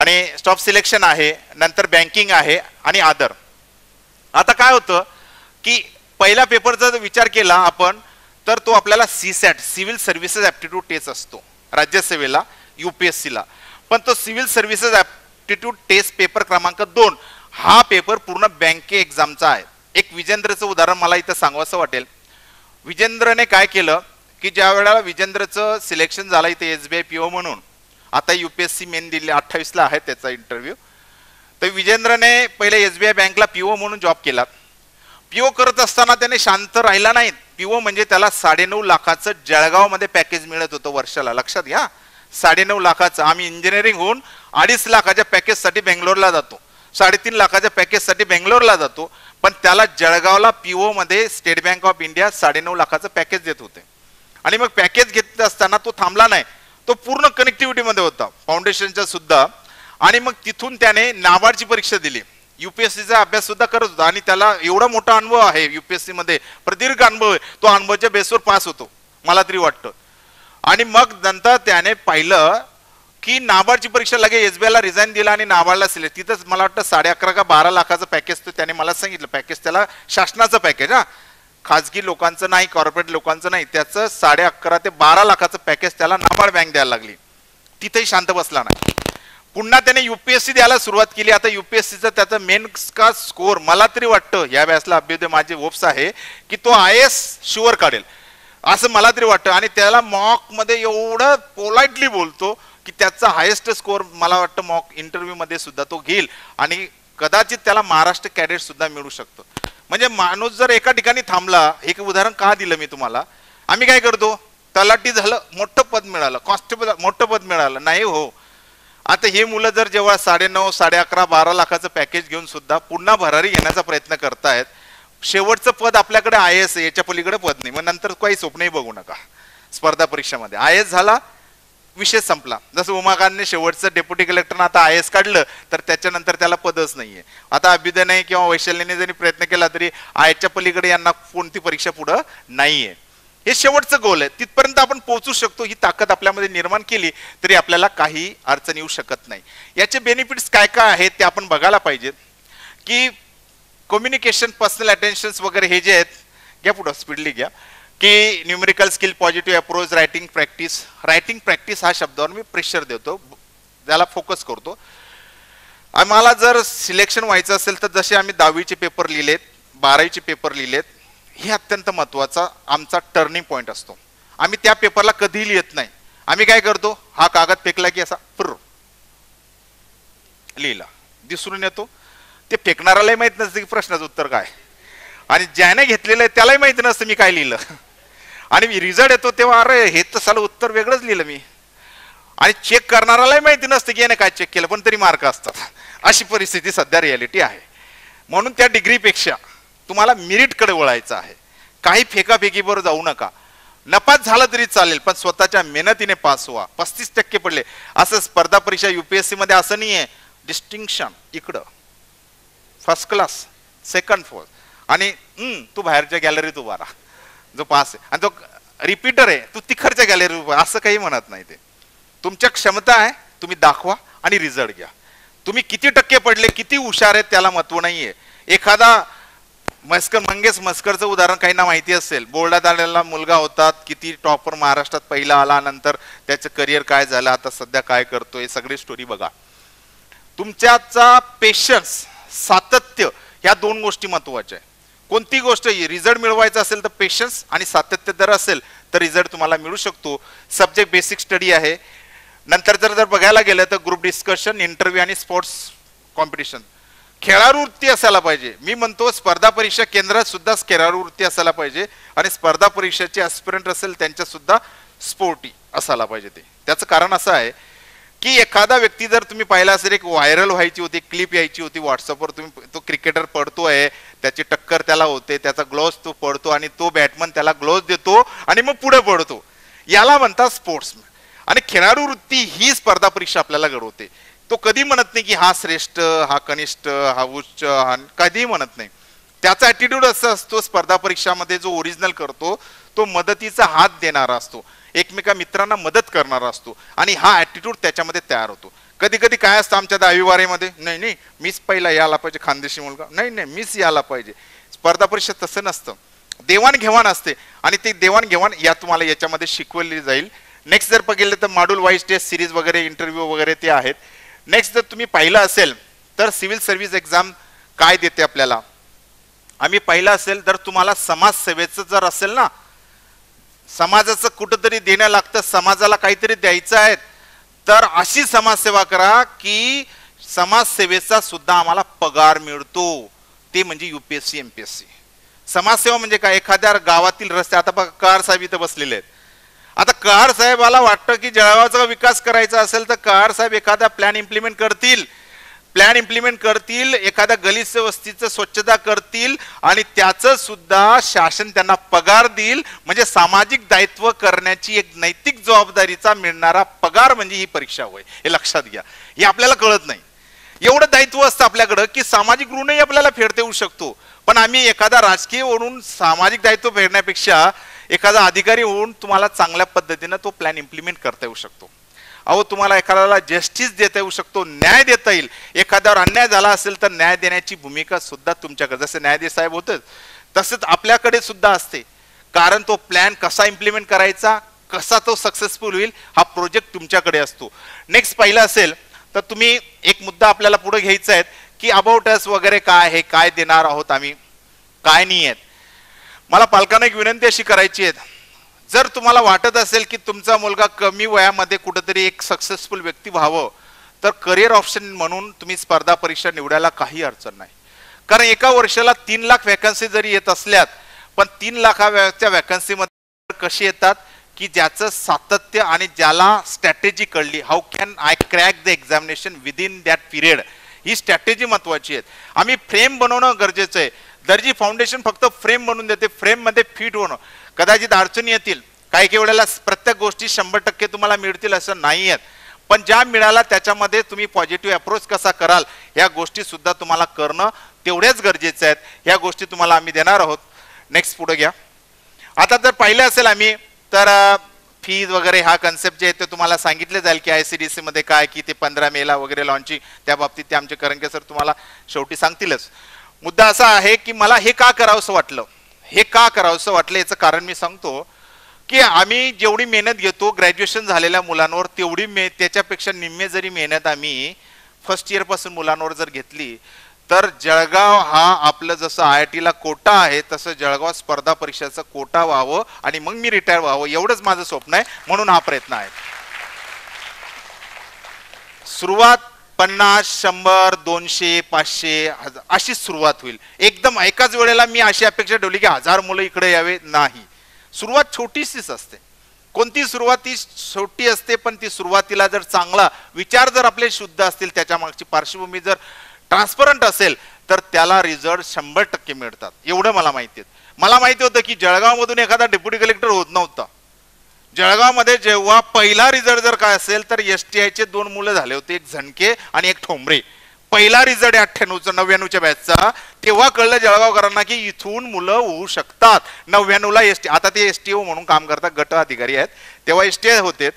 आणि stop selection आहे, नंतर बँकिंग आहे आणि अदर. आता काय होतं की पहिला पेपरचा जर विचार केला आपण तर तो आपल्याला CSAT civil services aptitude test असतो राज्यसेवेला UPSCला. पण तो civil services aptitude test paper क्रमांक 2 हा पेपर पूर्ण बँके एक्झामचा आहे. एक विजेंद्रचं उदाहरण मला इथं सांगावंसं वाटेल. विजेंद्रने काय केलं की ज्या वेळेला विजेंद्रचं सिलेक्शन झालं इथे SBI PO म्हणून, आता UPSC मेन दिल्ली 28ला आहे त्याचा इंटरव्ह्यू, तर विजेंद्रने पहिले SBI बँकला PO म्हणून जॉब केला. PO करत असताना त्याने शांत राहिला नाही. PO म्हणजे त्याला 9.5 लाखाचं जळगावमध्ये पॅकेज मिळत होतं वर्षाला. लक्षात घ्या, 9.5 लाखाचं. आम्ही इंजिनिअरिंग होऊन 2.5 लाखाच्या पॅकेजसाठी बेंगलोरला जातो, 3.5 लाखाच्या पॅकेजसाठी बेंगलोरला जातो, पण त्याला जळगावला PO मध्ये स्टेट बँक ऑफ इंडिया 9.5 लाखाचं पॅकेज देत होते. आणि मग पॅकेज घेत असताना तो थांबला नाही, तो पूर्ण कनेक्टिव्हिटीमध्ये होता फाउंडेशनच्या सुद्धा. आणि मग तिथून त्याने नाबार्डची परीक्षा दिली, UPSCचा अभ्यास सुद्धा करत होता आणि त्याला एवढा मोठा अनुभव आहे UPSC मध्ये, प्रदीर्घ अनुभव आहे. तो अनुभवाच्या बेसवर पास होतो मला तरी वाटतं. आणि मग नंतर त्याने पाहिलं की नाबार्डची परीक्षा लगेच SBI ला रिझाईन दिला आणि नाबार्डला सिलेक्ट. तिथंच मला वाटतं 11.5 का 12 लाखाचं पॅकेज तो त्याने मला सांगितलं. पॅकेज त्याला शासनाचं पॅकेज, हा खाजगी लोकांचं नाही, कॉर्पोरेट लोकांचं नाही, त्याचं 11.5 ते 12 लाखाचं पॅकेज त्याला नाबार्ड बँक द्यायला लागली. तिथेही शांत बसला नाही. पुन्हा त्याने UPSC द्यायला सुरुवात केली. आता UPSCचा त्याचा मेन का स्कोर मला तरी वाटतं या व्यासला अभ्युदय माझे होप्स आहे की तो IAS शुअर काढेल असं मला तरी वाटतं. आणि त्याला मॉक मध्ये एवढं पोलाइटली बोलतो की त्याचा हायेस्ट स्कोर मला वाटतं मॉक इंटरव्ह्यू मध्ये सुद्धा तो घेईल आणि कदाचित त्याला महाराष्ट्र कॅडेट सुद्धा मिळू शकतो. म्हणजे माणूस जर एका ठिकाणी थांबला, एक उदाहरण का दिलं मी तुम्हाला, आम्ही काय करतो, तलाठी झालं मोठं पद मिळालं, कॉन्स्टेबल मोठं पद मिळालं, नाही हो. आता हे मुलं जर जेव्हा 9.5, 11.5, 12 लाखाचं पॅकेज घेऊन सुद्धा पुन्हा भरारी घेण्याचा प्रयत्न करतायत, शेवटचं पद आपल्याकडे IAS आहे, याच्या पलीकडे पद नाही. मग नंतर काही स्वप्नही बघू नका. स्पर्धा परीक्षेमध्ये IAS झाला, विषय संपला. जसं उमाकांतने शेवटचं डेप्युटी कलेक्टरनं आता IAS काढलं तर त्याच्यानंतर त्याला पदच नाहीये. आता अभ्युदयने किंवा वैशालीने जरी प्रयत्न केला तरी IASच्या पलीकडे यांना कोणती परीक्षा पुढं नाहीये. हे शेवटचं गोल आहे, तिथपर्यंत आपण पोहोचू शकतो. ही ताकद आपल्यामध्ये निर्माण केली तरी आपल्याला काही अडचण येऊ शकत नाही. याचे बेनिफिट्स काय काय आहेत ते आपण बघायला पाहिजेत. की कम्युनिकेशन, पर्सनल अटेन्शन्स वगैरे हे जे आहेत, घ्या पुढं स्पीडली घ्या. की numerical skill, positive approach, writing practice. Writing practice हा शब्दावर मी प्रेशर देतो, त्याला फोकस करतो. आम्हाला जर सिलेक्शन व्हायचं असेल तर जसे आम्ही 10वीचे पेपर लिहिलेत, 12वीचे पेपर लिहिलेत, हे अत्यंत महत्वाचा आमचा टर्निंग पॉइंट असतो. आम्ही त्या पेपरला कधीही लिहित नाही. आम्ही काय करतो, हा कागद फेकला की असा लिहिला दिसून येतो. ते फेकणारालाही माहित नसतं की प्रश्नाचं उत्तर काय, आणि ज्याने घेतलेलं आहे त्यालाही माहिती नसतं मी काय लिहिलं. आणि रिझल्ट येतो तेव्हा अरे हे तर सालं उत्तर वेगळंच लिहिलं मी. आणि चेक करणारालाही माहिती नसतं की याने काय चेक केलं, पण तरी मार्क असतात. अशी परिस्थिती सध्या रियालिटी आहे. म्हणून त्या डिग्रीपेक्षा तुम्हाला मेरिटकडे वळायचं आहे. काही फेकाफेकीवर जाऊ नका. नपास झालं तरी चालेल, पण स्वतःच्या मेहनतीने पास व्हा. 35% पडले असं स्पर्धा परीक्षा UPSC मध्ये असं नाहीये. डिस्टिंक्शन इकडं, फर्स्ट क्लास, सेकंड फोर्थ, आणि तू बाहेरच्या गॅलरीत उभा राहा जो पास आहे, आणि तो रिपीटर आहे तू तिकडच्या गॅलरीत उभा, असं काही म्हणत नाही. ते तुमच्या क्षमता आहे, तुम्ही दाखवा आणि रिझल्ट घ्या. तुम्ही किती टक्के पडले, किती हुशार आहेत त्याला महत्व नाहीये. एखादा मंगेश मस्करचं उदाहरण काहींना माहिती असेल. बोर्डात आलेला मुलगा होता, किती टॉपर महाराष्ट्रात पहिला आला, नंतर त्याचं करिअर काय झालं, आता सध्या काय करतोय, सगळी स्टोरी बघा. तुमच्याचा पेशन्स, सातत्य, ह्या 2 गोष्टी महत्वाच्या आहे. कोणती गोष्ट रिझल्ट मिळवायचा असेल तर पेशन्स आणि सातत्य जर असेल तर रिझल्ट तुम्हाला मिळू शकतो. सब्जेक्ट बेसिक स्टडी आहे. नंतर जर बघायला गेलं तर ग्रुप डिस्कशन, इंटरव्ह्यू आणि स्पोर्ट्स कॉम्पिटिशन. खेळाडू वृत्ती असायला पाहिजे. मी म्हणतो स्पर्धा परीक्षा केंद्रात सुद्धा खेळाडू वृत्ती असायला पाहिजे, आणि स्पर्धा परीक्षेचे ॲस्पिरंट असेल त्यांच्यात सुद्धा स्पोर्टी असायला पाहिजे. त्याचं कारण असं आहे की एखादा व्यक्ती जर तुम्ही पाहिला असेल, एक व्हायरल व्हायची होती, क्लिप यायची होती व्हॉट्सअपवर, तुम्ही तो क्रिकेटर पडतोय, त्याची टक्कर त्याला होते, त्याचा ग्लोव्ज तो पडतो आणि तो बॅटमन त्याला ग्लोव्ज देतो आणि मग पुढे पडतो. याला म्हणतात स्पोर्ट्समॅन. आणि खेळाडू वृत्ती ही स्पर्धा परीक्षा आपल्याला घडवते. तो कधी म्हणत नाही की हा श्रेष्ठ, हा कनिष्ठ, हा उच्च, हा कधीही म्हणत नाही. त्याचा ॲटिट्यूड असा असतो स्पर्धा परीक्षामध्ये, जो ओरिजिनल करतो तो मदतीचा हात देणारा असतो, एकमेका मित्रांना मदत करणारा असतो, आणि हा ॲटिट्यूड त्याच्यामध्ये तयार होतो. कधी कधी काय असतं आमच्या 10वी 12वी नाही नाही मीच पहिला यायला पाहिजे, खानदेशी मुलगा नाही नाही मीच यायला पाहिजे. स्पर्धा परीक्षेत तसं नसतं, देवाणघेवाण असते आणि ती देवाणघेवाण या तुम्हाला याच्यामध्ये शिकवली जाईल. नेक्स्ट जर बघितलं तर मॉड्यूल वाईज टेस्ट सिरीज वगैरे इंटरव्ह्यू वगैरे ते आहेत. नेक्स्ट जर तुम्ही पाहिलं असेल तर सिव्हिल सर्व्हिस एक्झाम काय देते आपल्याला, आम्ही पाहिलं असेल तर तुम्हाला समाजसेवेचं जर असेल ना, समाजाचं कुठंतरी देणं लागतं, समाजाला काहीतरी द्यायचं आहे, तर अशी समाजसेवा करा की समाजसेवेचा सुद्धा आम्हाला पगार मिळतो. ते म्हणजे UPSC MPSC. समाजसेवा म्हणजे काय, एखाद्या गावातील रस्ते, आता बघा कहार साहेब इथं बसलेले आहेत. आता कहार साहेबाला वाटतं की जळगावचा विकास करायचा असेल तर कहार साहेब एखादा प्लॅन इम्प्लिमेंट करतील, एखाद्या गलिच्छ वस्तीचं स्वच्छता करतील आणि त्याचं सुद्धा शासन त्यांना पगार देईल. म्हणजे सामाजिक दायित्व करण्याची एक नैतिक जबाबदारीचा मिळणारा पगार म्हणजे ही परीक्षा होय. हे लक्षात घ्या, हे आपल्याला कळत नाही. एवढं दायित्व असतं आपल्याकडं की सामाजिक ऋणही आपल्याला फेडता येऊ शकतो. पण आम्ही एखादा राजकीय होऊन सामाजिक दायित्व फेडण्यापेक्षा एखादा अधिकारी होऊन तुम्हाला चांगल्या पद्धतीनं तो प्लॅन इम्प्लिमेंट करता येऊ शकतो. अहो तुम्हाला एखाद्याला जस्टिस देता येऊ शकतो, न्याय देता येईल. एखाद्यावर अन्याय झाला असेल तर न्याय देण्याची भूमिका सुद्धा तुमच्याकडे, जसे न्यायाधीश साहेब होते तसंच आपल्याकडे सुद्धा असते. कारण तो प्लॅन कसा इम्प्लिमेंट करायचा, कसा तो सक्सेसफुल होईल, हा प्रोजेक्ट तुमच्याकडे असतो. नेक्स्ट पाहिलं असेल तर तुम्ही एक मुद्दा आपल्याला पुढे घ्यायचा आहे की अबाउट अस वगैरे काय आहे, काय देणार आहोत आम्ही, काय नाही आहेत. मला पालकांना एक विनंती अशी करायची आहे, जर तुम्हाला वाटत असेल की तुमचा मुलगा कमी वयामध्ये कुठेतरी एक सक्सेसफुल व्यक्ती व्हावं तर करिअर ऑप्शन म्हणून तुम्ही स्पर्धा परीक्षा निवडायला काही अडचण नाही. कारण एका वर्षाला 3 लाख वॅकन्सी जरी येत असल्यात, पण 3 लाखाच्या वॅकन्सीमध्ये कशी येतात की ज्याचं सातत्य आणि ज्याला स्ट्रॅटेजी कळली, how can I crack the examination within that period, he strategy महत्वाची आहे. आम्ही फ्रेम बनवणं गरजेचं आहे. दर्जी फाउंडेशन फक्त फ्रेम बनवून देते, फ्रेम मध्ये फिट होणं. कदाचित अडचणी येतील, काही वेळेला प्रत्येक गोष्टी 100% तुम्हाला मिळतील असं नाही आहेत, पण ज्या मिळाला त्याच्यामध्ये तुम्ही पॉझिटिव्ह अप्रोच कसा कराल या गोष्टी सुद्धा तुम्हाला करणं तेवढ्याच गरजेचं आहेत. ह्या गोष्टी तुम्हाला आम्ही देणार आहोत. नेक्स्ट पुढे घ्या. आता जर पाहिलं असेल आम्ही तर फीज वगैरे हा कन्सेप्ट जे आहे ते तुम्हाला सांगितले जाईल की ICDC मध्ये काय की ते 15 मेला वगैरे लॉन्चिंग, त्या बाबतीत ते आमचे करंके सर तुम्हाला शेवटी सांगतीलच. मुद्दा असा आहे की मला हे का करावंसं वाटलं, याचं कारण मी सांगतो की आम्ही जेवढी मेहनत घेतो ग्रॅज्युएशन झालेल्या मुलांवर, तेवढी त्याच्यापेक्षा निम्मे जरी मेहनत आम्ही फर्स्ट इयर पासून मुलांवर जर घेतली तर जळगाव हा आपलं जसं IIT ला कोटा आहे तसं जळगाव स्पर्धा परीक्षेचा कोटा व्हावं आणि मग मी रिटायर व्हावं, एवढंच माझं स्वप्न आहे. म्हणून हा प्रयत्न आहे. सुरुवात 50, 100, 200, 500, 1000 अशी सुरुवात होईल. एकदम एकाच वेळेला मी अशी अपेक्षा ठेवली की 1000 मुलं इकडे यावे, नाही. सुरुवात छोटीशीच असते. कोणती सुरुवात ती छोटी असते, पण ती सुरुवातीला जर चांगला विचार जर आपले शुद्ध असतील, त्याच्या मागची पार्श्वभूमी जर ट्रान्सपरंट असेल तर त्याला रिझल्ट 100% मिळतात. एवढं मला माहिती आहे. मला माहिती होतं की जळगाव मधून एखादा डेप्युटी कलेक्टर होत नव्हता. जळगावमध्ये जेव्हा पहिला रिझल्ट जर काय असेल तर STI चे 2 मुलं झाले होते, एक झणके आणि एक ठोंबरे. पहिला रिझल्ट 98-99च्या बॅचचा, तेव्हा कळलं जळगावकरांना की इथून मुलं होऊ शकतात. 99ला STI, आता ते STO म्हणून काम करतात, गट अधिकारी आहेत, तेव्हा STI होते.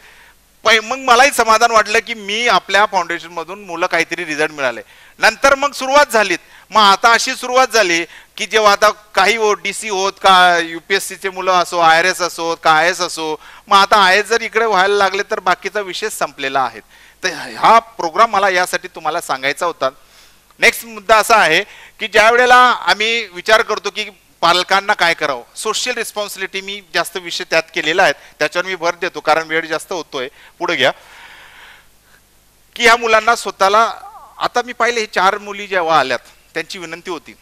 मग मलाही समाधान वाटलं की मी आपल्या फाउंडेशन मधून मुलं काहीतरी रिझल्ट मिळाले. नंतर मग सुरुवात झालीत. मग आता अशी सुरुवात झाली की जेव्हा आता काही DC होत का UPSC चे मुलं असो, IRS असो का IS असो, मग आता IS जर इकडे व्हायला लागले तर बाकीचा विषय संपलेला आहे. तर हा प्रोग्राम मला यासाठी तुम्हाला सांगायचा होता. नेक्स्ट मुद्दा असा आहे की ज्या वेळेला आम्ही विचार करतो की पालकांना काय करावं, सोशल रिस्पॉन्सिबिलिटी, मी जास्त विषय त्यात केलेला आहे, त्याच्यावर मी भर देतो कारण वेळ जास्त होतोय. पुढे घ्या. की ह्या मुलांना स्वतःला, आता मी पाहिले 4 मुली जेव्हा आल्यात त्यांची विनंती होती,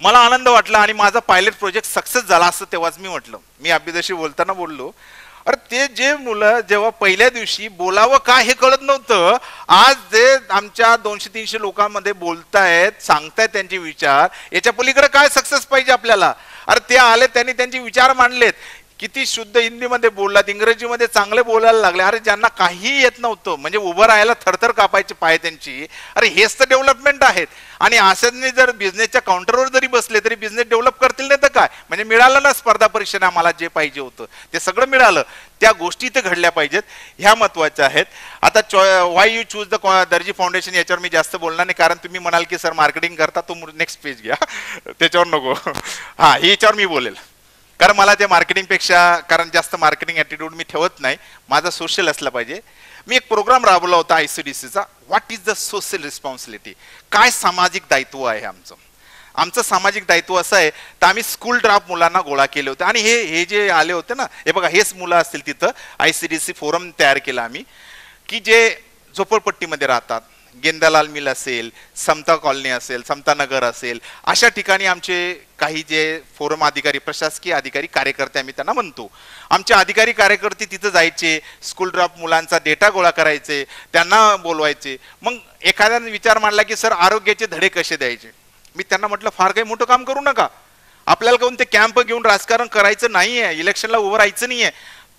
मला आनंद वाटला आणि माझा पायलट प्रोजेक्ट सक्सेस झाला असं तेव्हाच मी म्हटलं. मी अभिदाशी बोलताना बोललो, अरे ते जे मुलं जेव्हा पहिल्या दिवशी बोलावं काय हे कळत नव्हतं, आज ते आमच्या 200-300 लोकांमध्ये बोलतायत, सांगतायत त्यांचे विचार, याच्या पलीकडे काय सक्सेस पाहिजे आपल्याला. अरे ते आले, त्यांनी त्यांचे विचार मांडलेत किती शुद्ध हिंदीमध्ये बोललात, इंग्रजीमध्ये चांगले बोलायला लागले. अरे ज्यांना काहीही येत नव्हतं, म्हणजे उभं राहायला थरथर कापायचे पाय त्यांची, अरे हेच तर डेव्हलपमेंट आहेत. आणि अशाने जर बिझनेसच्या काउंटरवर जरी बसले तरी बिझनेस डेव्हलप करतील नाही तर काय. म्हणजे मिळालं ना स्पर्धा परीक्षेने आम्हाला जे पाहिजे होतं ते सगळं मिळालं. त्या गोष्टी इथे घडल्या पाहिजेत, ह्या महत्वाच्या आहेत. आता वाय यू चूज द दर्जी फाउंडेशन याच्यावर मी जास्त बोलणार नाही, कारण तुम्ही म्हणाल की सर मार्केटिंग करता, तो नेक्स्ट पेज घ्या त्याच्यावर नको. हा, याच्यावर मी बोलेल, कारण मला ते मार्केटिंगपेक्षा, कारण जास्त मार्केटिंग ॲटिट्यूड मी ठेवत नाही, माझा सोशल असला पाहिजे. मी एक प्रोग्राम राबवला होता ICDCचा, what is the social responsibility, काय सामाजिक दायित्व आहे आमचं. आमचं सामाजिक दायित्व असं आहे, तर आम्ही स्कूल ड्राफ्ट मुलांना गोळा केले होते. आणि हे जे आले होते ना, हे बघा हेच मुलं असतील, तिथं ICDC फोरम तयार केला आम्ही, की जे झोपडपट्टीमध्ये राहतात, गेंदालाल मिल असेल, समता कॉलनी असेल, समता नगर असेल, अशा ठिकाणी आमचे काही जे फोरम अधिकारी, प्रशासकीय अधिकारी, कार्यकर्ते आम्ही त्यांना म्हणतो, आमचे अधिकारी कार्यकर्ते तिथं जायचे, स्कूल ड्रॉप मुलांचा डेटा गोळा करायचे, त्यांना बोलवायचे. मग एखाद्याने विचार मांडला की सर आरोग्याचे धडे कसे द्यायचे. मी त्यांना म्हटलं फार काही मोठं काम करू नका, आपल्याला कोण ते कॅम्प घेऊन राजकारण करायचं नाहीये, इलेक्शनला उभं राहायचं नाहीये.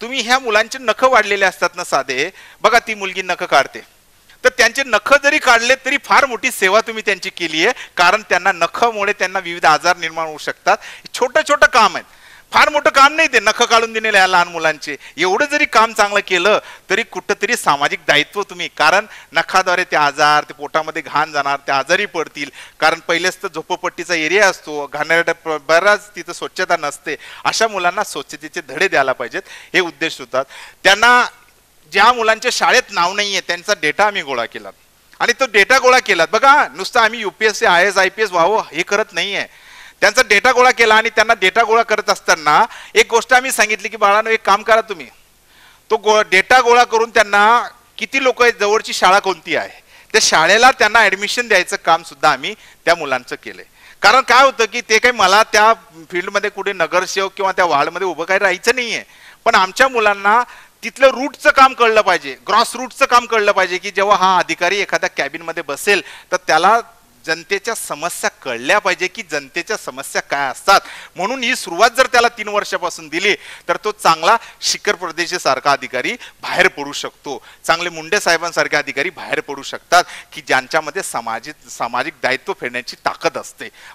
तुम्ही ह्या मुलांचे नख वाढलेले असतात ना साधे, बघा ती मुलगी नख काढते, तर त्यांचे नख जरी काढले तरी फार मोठी सेवा तुम्ही त्यांची केली आहे, कारण त्यांना नखामुळे त्यांना विविध आजार निर्माण होऊ शकतात. छोटं छोटं काम आहे, फार मोठं काम नाही ते, नख काढून देणे लहान मुलांचे. एवढं जरी काम चांगलं केलं तरी कुठंतरी सामाजिक दायित्व तुम्ही, कारण नखाद्वारे ते आजार, ते पोटामध्ये घाण जाणार, ते आजारी पडतील. कारण पहिलेच तर झोपडपट्टीचा एरिया असतो, घाणेरड्या बऱ्याच तिथं स्वच्छता नसते. अशा मुलांना स्वच्छतेचे धडे द्यायला पाहिजेत, हे उद्देश होतात. त्यांना ज्या मुलांच्या शाळेत नाव नाहीये त्यांचा डेटा आम्ही गोळा केला, आणि तो डेटा गोळा केला. बघा नुसतं आम्ही UPSC IAS IPS व्हावं हे करत नाहीये, त्यांचा डेटा गोळा केला. आणि त्यांना डेटा गोळा करत असताना एक गोष्ट आम्ही सांगितली की बाळांनो एक काम करा, तुम्ही तो डेटा गोळा करून त्यांना किती लोक आहेत, जवळची शाळा कोणती आहे, त्या शाळेला त्यांना ऍडमिशन द्यायचं काम सुद्धा आम्ही त्या मुलांचं केलंय. कारण काय होतं की ते काही मला त्या फील्डमध्ये कुठे नगरसेवक किंवा त्या वार्डमध्ये उभं काही राहायचं नाहीये, पण आमच्या मुलांना तिथलं रूटचं काम कळलं पाहिजे, ग्रॉस रूटचं काम कळलं पाहिजे, की जेव्हा हा अधिकारी एखाद्या कॅबिनमध्ये बसेल तर त्याला जनतेच्या समस्या कळल्या पाहिजे, की जनतेच्या समस्या काय असतात. म्हणून ही सुरुवात जर त्याला 3 वर्षापासून दिली तर तो चांगला शिखर प्रदेशासारखा अधिकारी बाहेर पडू शकतो, चांगले मुंडे साहेबांसारखे अधिकारी बाहेर पडू शकतात, की ज्यांच्यामध्ये सामाजिक दायित्व फेडण्याची ताकद असते.